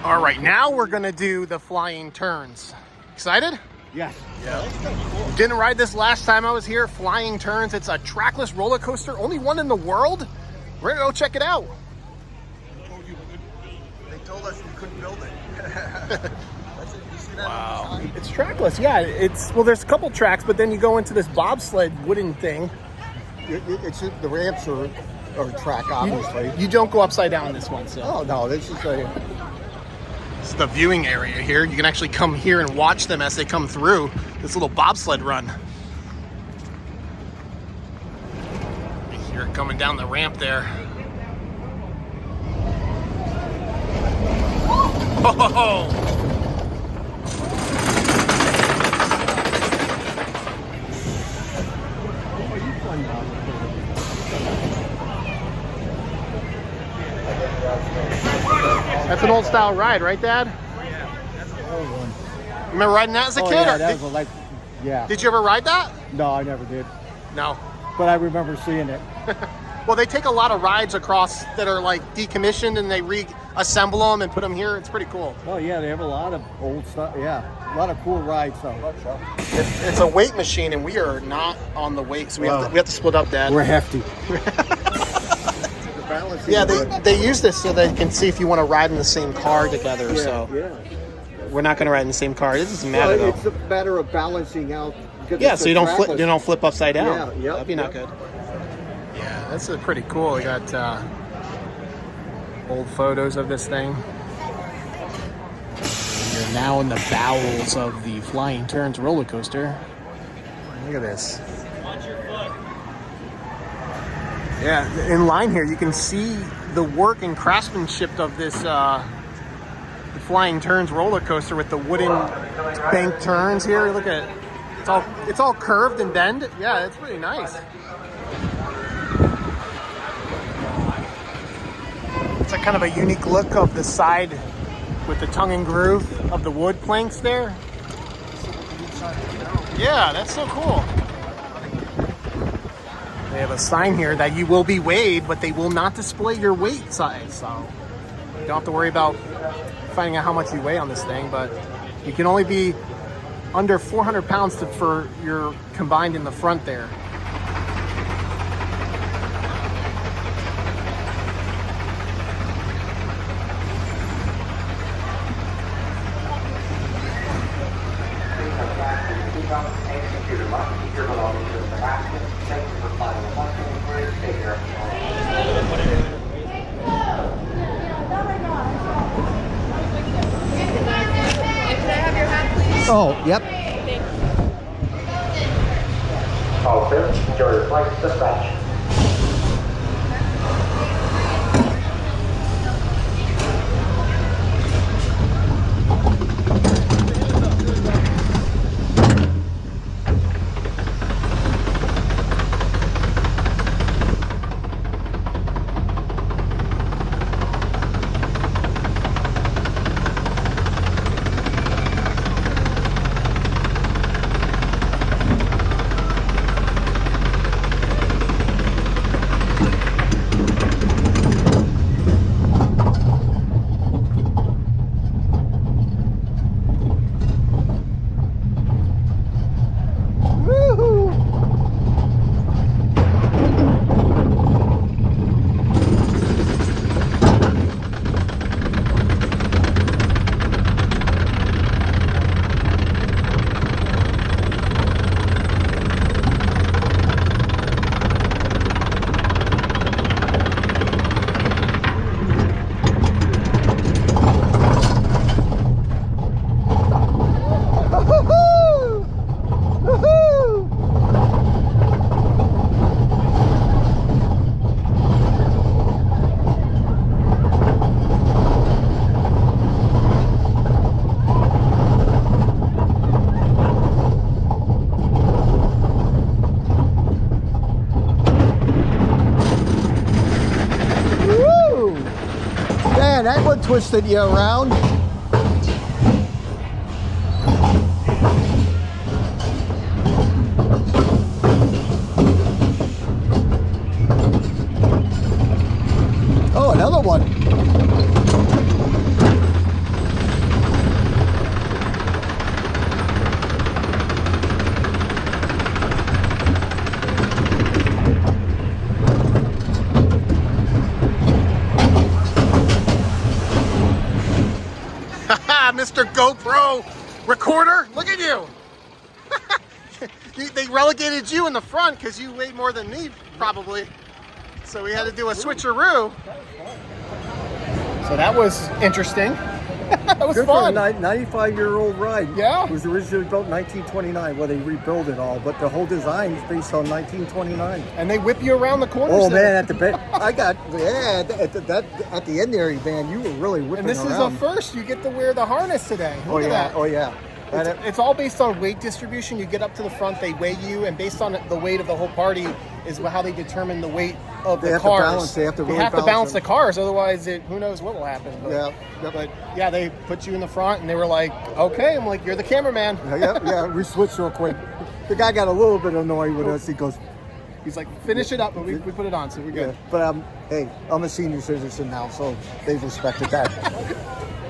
All right, now we're gonna do the flying turns. Excited? Yes. Yeah. Didn't ride this last time I was here. Flying turns. It's a trackless roller coaster, only one in the world. We're gonna go check it out. They told us we couldn't build it. That's it. You see that? Wow. It's trackless. Yeah. It's well. There's a couple tracks, but then you go into this bobsled wooden thing. It's the ramps are track, obviously. You don't go upside down this one. So. Oh no, this is a. This is the viewing area here. You can actually come here and watch them as they come through this little bobsled run. You hear it coming down the ramp there. Oh! That's an old style ride, right, Dad? Yeah, that's an old one. Remember riding that as a kid? Yeah, that was yeah. Did you ever ride that? No, I never did. No. But I remember seeing it. Well, they take a lot of rides across that are like decommissioned and they reassemble them and put them here. It's pretty cool. Oh yeah, they have a lot of old stuff. Yeah, a lot of cool rides. So it's a weight machine, and we are not on the weight, so we have to split up, Dad. we're hefty. Yeah, they use this so they can see if you want to ride in the same car together. Yeah, so yeah. we're not going to ride in the same car. This doesn't matter Well, though. it's a matter of balancing out. Yeah, so you don't flip upside down. Yeah, yep, That'd be not good. Yeah, that's pretty cool. We got old photos of this thing. You're now in the bowels of the Flying Turns roller coaster. Look at this. Yeah, in line here, you can see the work and craftsmanship of this the Flying Turns roller coaster with the wooden bank turns here. Look at it. It's all curved and bend. Yeah, it's pretty nice. It's a kind of a unique look of the side with the tongue and groove of the wood planks there. Yeah, that's so cool. They have a sign here that you will be weighed, but they will not display your weight size. So you don't have to worry about finding out how much you weigh on this thing, but you can only be under 400 pounds for your combined in the front there. Oh, yep. All clear. Enjoy your flight. Dispatch. Man, that one twisted you around. Oh, another one. Mr. GoPro recorder. Look at you. They relegated you in the front because you weighed more than me, probably. So we had to do a switcheroo. So that was interesting. That was Good fun. for a 95-year-old ride. Yeah. It was originally built in 1929. Well, they rebuilt it all, but the whole design is based on 1929. And they whip you around the corners. Oh there. man, at the end there, man, you were really whipping And this around. is a first. You get to wear the harness today. Look Oh at yeah, that. oh yeah. It's all based on weight distribution. You get up to the front, they weigh you, and based on the weight of the whole party is how they determine the weight of They the have to cars. balance- they have to really balance balance the them. cars, otherwise who knows what will happen. But, Yeah. But yeah, they put you in the front, and they were like, "Okay," I'm like, "You're the cameraman." Yeah, we switched real quick. The guy got a little bit annoyed with us. He goes, He's like, "Finish it up," but we put it on, so we're yeah. good. But hey, I'm a senior citizen now, so they've respected that.